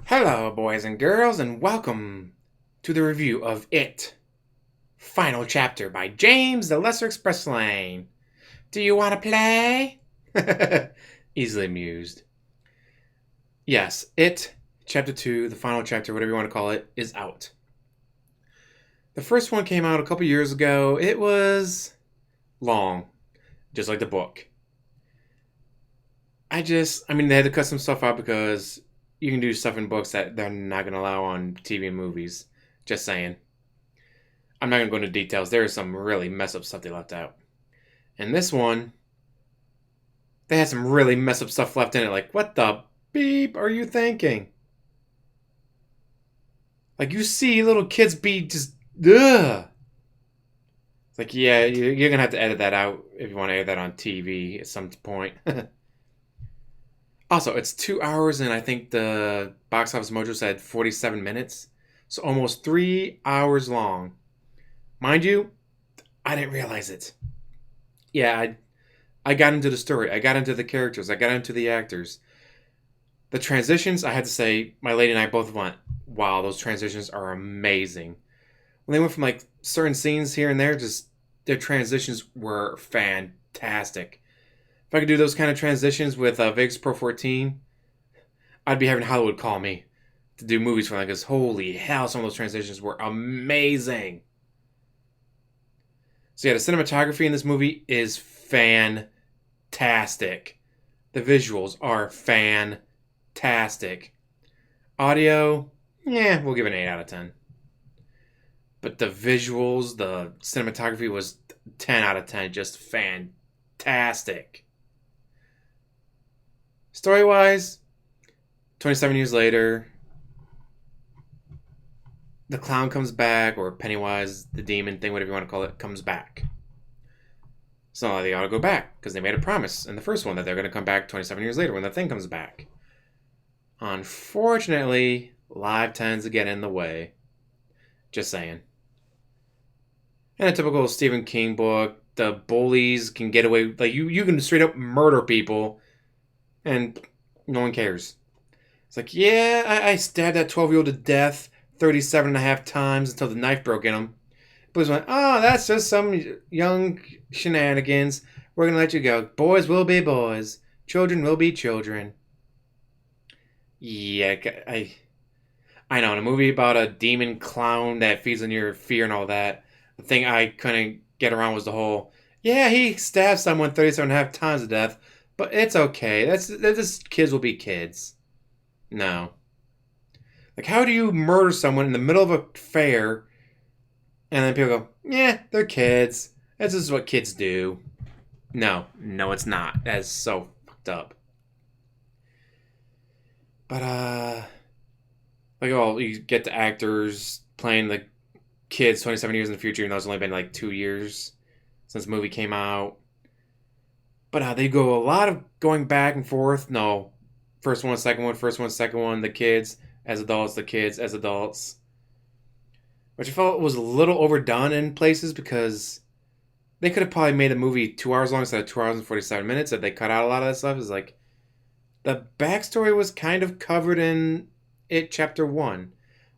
Hello, boys and girls, and welcome to the review of It, Final Chapter by James the Lesser Express Lane. Do you want to play? Easily amused. Yes, It, Chapter 2, the final chapter, whatever you want to call it, is out. The first one came out a couple years ago. It was long, just like the book. They had to cut some stuff out because you can do stuff in books that they're not going to allow on TV and movies. Just saying. I'm not going to go into details. There is some really mess up stuff they left out. And this one, they had some really mess up stuff left in it. Like, what the beep are you thinking? Like, you see little kids be just, ugh. It's like, yeah, you're going to have to edit that out if you want to air that on TV at some point. Also, it's 2 hours, and I think the Box Office Mojo said 47 minutes. So almost 3 hours long. Mind you, I didn't realize it. Yeah, I got into the story. I got into the characters. I got into the actors. The transitions, I had to say, my lady and I both went, wow, those transitions are amazing. When they went from like certain scenes here and there, just their transitions were fantastic. If I could do those kind of transitions with Vegas Pro 14, I'd be having Hollywood call me to do movies for like this. Holy hell, some of those transitions were amazing. So yeah, the cinematography in this movie is fantastic. The visuals are fantastic. Audio, yeah, we'll give it an 8 out of 10. But the visuals, the cinematography was 10 out of 10. Just fantastic. Story-wise, 27 years later, the clown comes back, or Pennywise, the demon thing, whatever you want to call it, comes back. So they ought to go back, because they made a promise in the first one that they're going to come back 27 years later when the thing comes back. Unfortunately, life tends to get in the way. Just saying. In a typical Stephen King book, the bullies can get away, like you can straight up murder people, and no one cares. It's like, yeah, I stabbed that 12-year-old to death 37 and a half times until the knife broke in him. Police went, oh, that's just some young shenanigans. We're going to let you go. Boys will be boys. Children will be children. Yeah, I know. In a movie about a demon clown that feeds on your fear and all that, the thing I couldn't get around was the whole, yeah, he stabbed someone 37 and a half times to death, but it's okay. That's kids will be kids. No. Like, how do you murder someone in the middle of a fair and then people go, yeah, they're kids. That's just what kids do. No, it's not. That's so fucked up. But, you get the actors playing the kids 27 years in the future, even though it's only been like 2 years since the movie came out. But they go a lot of going back and forth. No, first one, second one, first one, second one. The kids as adults, the kids as adults. Which I felt was a little overdone in places because they could have probably made a movie 2 hours long instead of 2 hours and 47 minutes if they cut out a lot of that stuff. It's like the backstory was kind of covered in It Chapter 1.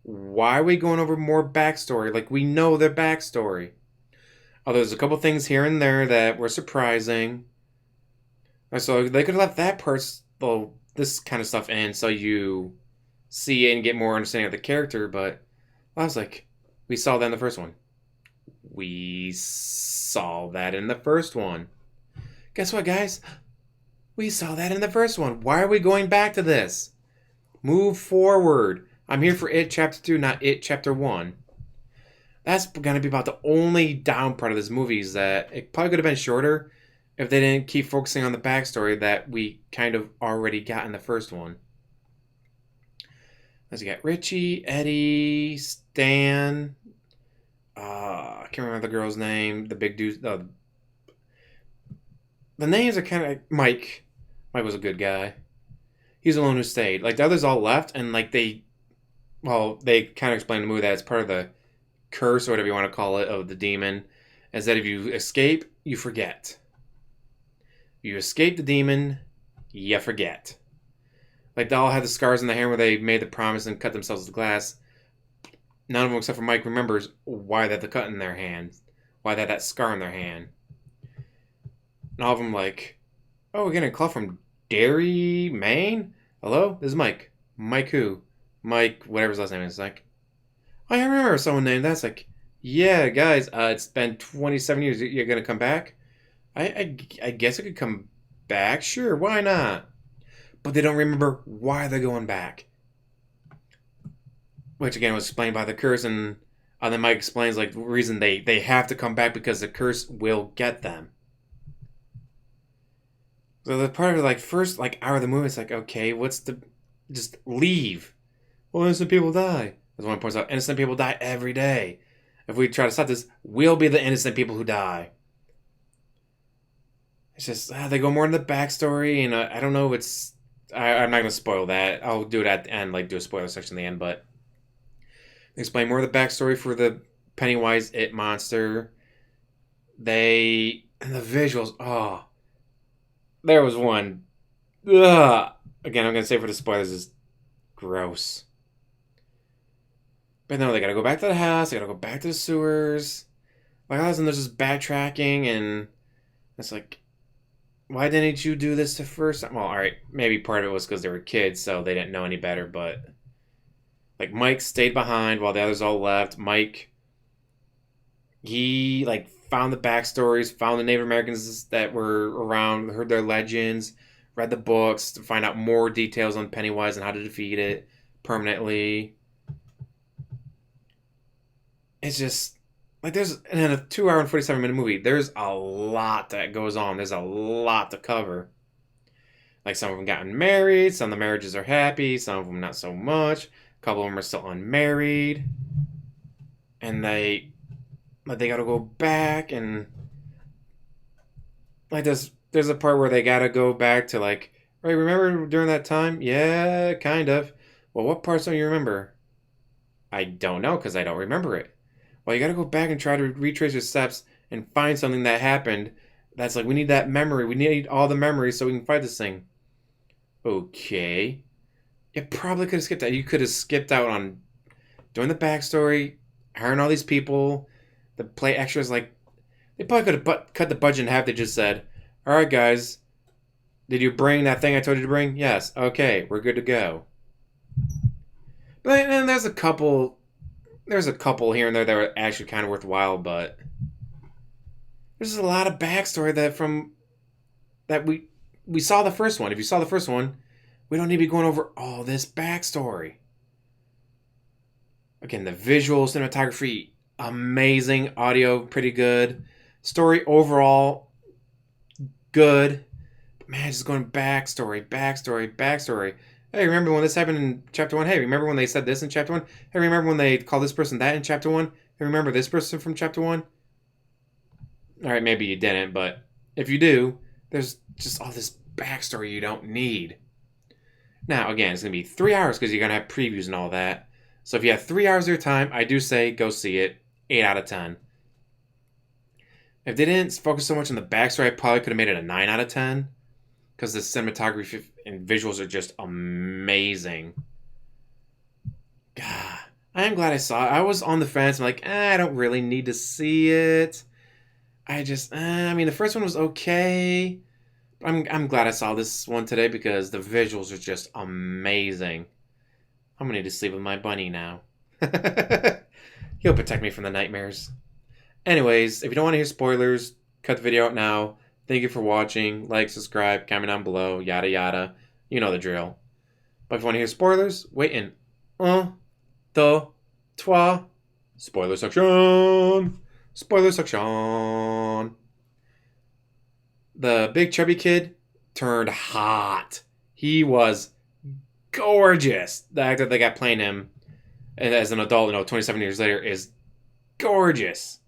Why are we going over more backstory? Like, we know their backstory. Although there's a couple things here and there that were surprising. So they could have left that part, well, this kind of stuff in so you see it and get more understanding of the character, but I was like, we saw that in the first one. We saw that in the first one. Guess what, guys? We saw that in the first one. Why are we going back to this? Move forward. I'm here for It Chapter 2, not It Chapter 1. That's going to be about the only down part of this movie is that it probably could have been shorter if they didn't keep focusing on the backstory that we kind of already got in the first one. As you got Richie, Eddie, Stan. I can't remember the girl's name. The big dude. The names are kind of Mike. Mike was a good guy. He's the one who stayed. Like the others all left, and like they kind of explained in the movie that it's part of the curse or whatever you want to call it of the demon. Is that if you escape, you forget. If you escape the demon, you forget. Like, they all had the scars in the hand where they made the promise and cut themselves with glass. None of them, except for Mike, remembers why they had the cut in their hand, why they had that scar in their hand. And all of them like, oh, we're getting a call from Derry, Maine? Hello? This is Mike. Mike who? Mike, whatever his last name is. Like, oh, I remember someone named that. It's like, yeah, guys, it's been 27 years. You're going to come back? I guess I could come back. Sure, why not? But they don't remember why they're going back. Which, again, was explained by the curse. And then Mike explains, like, the reason they have to come back because the curse will get them. So the part of like first like hour of the movie, it's like, okay, what's the just leave? Well, innocent people die. As one points out, innocent people die every day. If we try to stop this, we'll be the innocent people who die. It's just they go more into the backstory, and I don't know. I'm not gonna spoil that. I'll do it at the end, like do a spoiler section at the end. But they explain more of the backstory for the Pennywise It monster. And the visuals. Oh, there was one. Ugh. Again, I'm gonna say for the spoilers is gross. But no, they gotta go back to the house. They gotta go back to the sewers. Like all of a sudden, there's just backtracking, and it's like, why didn't you do this the first time? Well, all right, maybe part of it was because they were kids, so they didn't know any better. But like Mike stayed behind while the others all left. Mike, he like found the backstories, found the Native Americans that were around, heard their legends, read the books to find out more details on Pennywise and how to defeat it permanently. It's just like in a 2 hour and 47 minute movie, there's a lot that goes on. There's a lot to cover. Like some of them gotten married, some of the marriages are happy, some of them not so much. A couple of them are still unmarried, and they gotta go back and like there's a part where they gotta go back to like, right, remember during that time? Yeah, kind of. Well, what parts don't you remember? I don't know because I don't remember it. Well, you gotta go back and try to retrace your steps and find something that happened. That's like we need that memory. We need all the memories so we can fight this thing. Okay. You probably could have skipped that. You could have skipped out on doing the backstory, hiring all these people, the play extras. Like they probably could have cut the budget in half. They just said, "All right, guys, did you bring that thing I told you to bring? Yes. Okay, we're good to go." But then there's a couple here and there that are actually kind of worthwhile. But there's a lot of backstory that we saw the first one. If you saw the first one, we don't need to be going over all this backstory. Again, the visual cinematography, amazing. Audio, pretty good. Story overall, good. But man, just going backstory. Hey, remember when this happened in chapter 1? Hey, remember when they said this in chapter 1? Hey, remember when they called this person that in chapter 1? Hey, remember this person from chapter 1? Alright, maybe you didn't, but if you do, there's just all this backstory you don't need. Now, again, it's going to be 3 hours because you're going to have previews and all that. So if you have 3 hours of your time, I do say go see it. 8 out of 10. If they didn't focus so much on the backstory, I probably could have made it a 9 out of 10. Because the cinematography and visuals are just amazing. God, I am glad I saw it. I was on the fence. I'm like, I don't really need to see it. I mean, the first one was okay. I'm glad I saw this one today because the visuals are just amazing. I'm gonna need to sleep with my bunny now. He'll protect me from the nightmares. Anyways, if you don't want to hear spoilers, cut the video out now. Thank you for watching. Like, subscribe, comment down below, yada yada. You know the drill. But if you want to hear spoilers, wait in 1, 2, 3. Spoiler section. Spoiler section. The big chubby kid turned hot. He was gorgeous. The actor that got playing him as an adult, 27 years later, is gorgeous.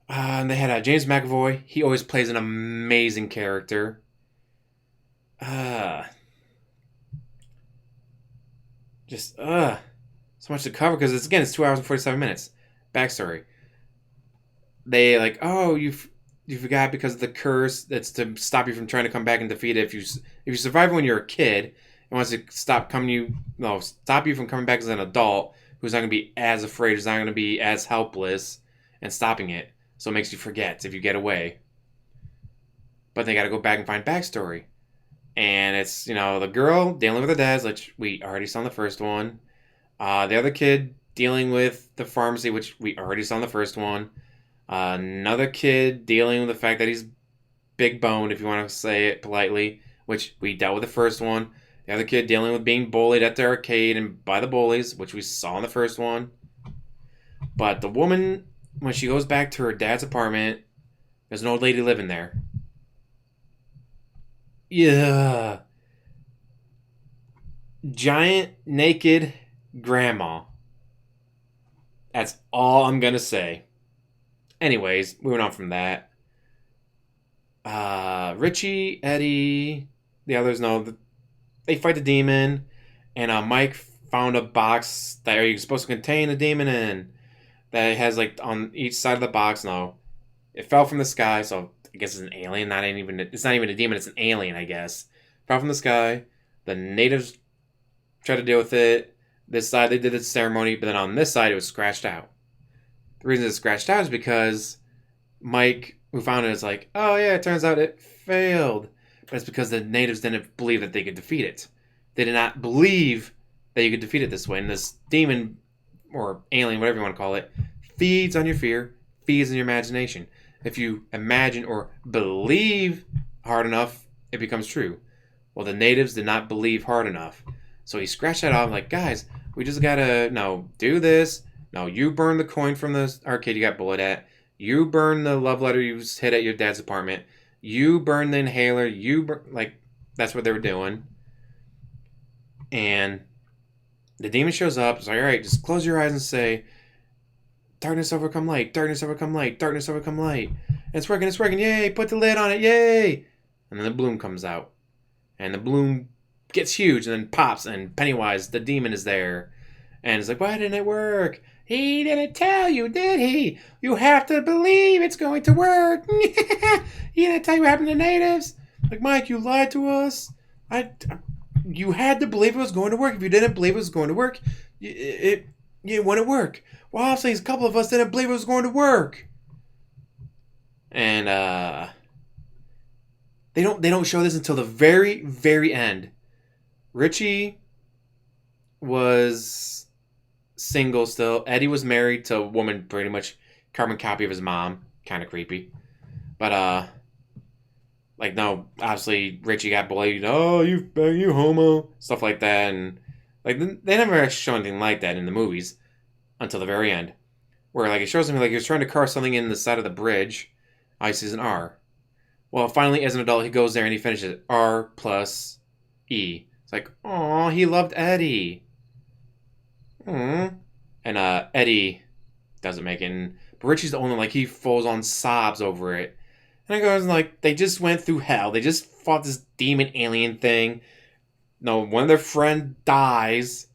And they had James McAvoy. He always plays an amazing character. So much to cover because it's 2 hours and 47 minutes. Backstory. They like, oh, you forgot because of the curse that's to stop you from trying to come back and defeat it. If you survive when you're a kid, it wants to stop you from coming back as an adult who's not going to be as afraid, who's not going to be as helpless, and stopping it. So it makes you forget if you get away. But they got to go back and find backstory. And it's, the girl dealing with her dad's, which we already saw in the first one. The other kid dealing with the pharmacy, which we already saw in the first one. Another kid dealing with the fact that he's big boned, if you want to say it politely, which we dealt with the first one. The other kid dealing with being bullied at the arcade and by the bullies, which we saw in the first one. But the woman, when she goes back to her dad's apartment, there's an old lady living there. Yeah. Giant naked grandma. That's all I'm gonna say. Anyways, moving on from that. Richie, Eddie, the others know they fight the demon, and Mike found a box that you're supposed to contain the demon in. That has like on each side of the box. No, it fell from the sky, so I guess it's an alien. It's not even a demon. It's an alien, I guess. Fell from the sky. The natives tried to deal with it. This side they did the ceremony, but then on this side it was scratched out. The reason it's scratched out is because Mike, who found it, is like, oh yeah, it turns out it failed. But it's because the natives didn't believe that they could defeat it. They did not believe that you could defeat it this way. And this demon, or alien, whatever you want to call it, feeds on your fear, feeds on your imagination. If you imagine or believe hard enough, it becomes true. Well, the natives did not believe hard enough. So he scratched that off like, guys, we just gotta, do this. No, you burn the coin from the arcade you got bullied at. You burn the love letter you hid at your dad's apartment. You burn the inhaler. That's what they were doing. And the demon shows up. It's like, all right, just close your eyes and say, darkness overcome light, darkness overcome light, darkness overcome light. And it's working, yay, put the lid on it, yay. And then the bloom comes out. And the bloom gets huge and then pops, and Pennywise, the demon, is there. And it's like, why didn't it work? He didn't tell you, did he? You have to believe it's going to work. He didn't tell you what happened to natives. Like, Mike, you lied to us. You had to believe it was going to work. If you didn't believe it was going to work, it wouldn't work. Well, obviously, a couple of us didn't believe it was going to work. And they don't show this until the very, very end. Richie was single still. Eddie was married to a woman, pretty much carbon copy of his mom. Kind of creepy. But, no, obviously Richie got bullied. Oh, you homo. Stuff like that. And, they never actually show anything like that in the movies until the very end. Where, it shows him, he was trying to carve something in the side of the bridge. He sees an R. Well, finally, as an adult, he goes there and he finishes it. R plus E. It's like, aw, he loved Eddie. And Eddie doesn't make it. But Richie's the only, he falls on sobs over it. And it goes, they just went through hell. They just fought this demon alien thing. No, one of their friend dies.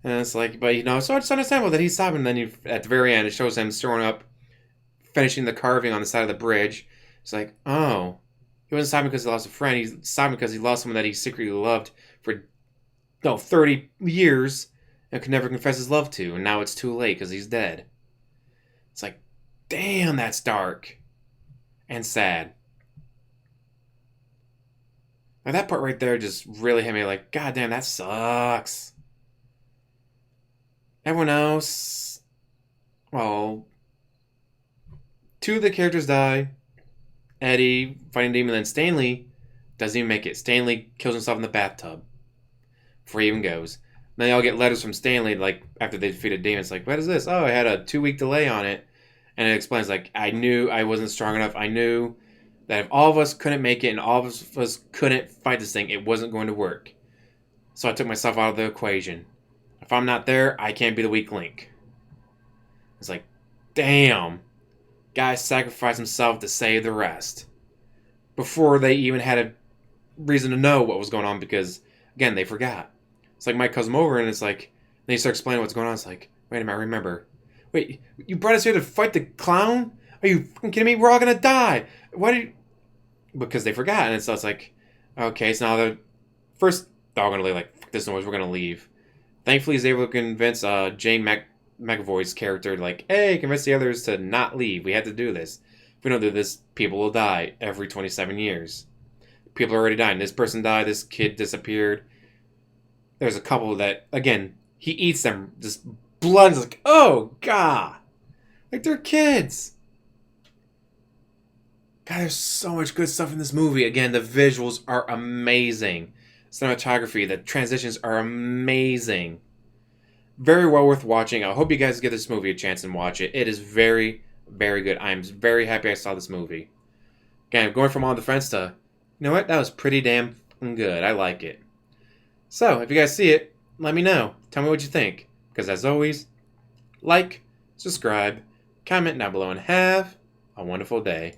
And it's like, but, so it's understandable that he's sobbing. And then at the very end, it shows him throwing up, finishing the carving on the side of the bridge. It's like, oh. He wasn't sobbing because he lost a friend. He's sobbing because he lost someone that he secretly loved for 30 years and could never confess his love to. And now it's too late because he's dead. It's like, damn, that's dark. And sad. That part right there just really hit me God damn, that sucks. Everyone else, well, two of the characters die. Eddie fighting demon, then Stanley doesn't even make it. Stanley kills himself in the bathtub before he even goes. Then they all get letters from Stanley, after they defeated demon. It's what is this? Oh, I had a 2-week delay on it. And it explains, I knew I wasn't strong enough. I knew that if all of us couldn't make it and all of us couldn't fight this thing, it wasn't going to work. So I took myself out of the equation. If I'm not there, I can't be the weak link. It's damn. Guy sacrificed himself to save the rest. Before they even had a reason to know what was going on because, again, they forgot. It's Mike comes over and it's then he starts explaining what's going on. It's wait a minute, I remember. Wait, you brought us here to fight the clown? Are you fucking kidding me? We're all gonna die. Why did? Because they forgot, and so it's like, okay, so now they're first they're all gonna leave. Like, fuck this noise, we're gonna leave. Thankfully, he's able to convince McAvoy's character, like, hey, convince the others to not leave. We have to do this. If we don't do this, people will die every 27 years. People are already dying. This person died. This kid disappeared. There's a couple that, again, he eats them. Just blood is like, oh, God. Like, they're kids. God, there's so much good stuff in this movie. Again, the visuals are amazing. Cinematography, the transitions are amazing. Very well worth watching. I hope you guys give this movie a chance and watch it. It is very, very good. I am very happy I saw this movie. Again, going from on the fence to, you know what? That was pretty damn good. I like it. So, if you guys see it, let me know. Tell me what you think. Because as always, like, subscribe, comment down below, and have a wonderful day.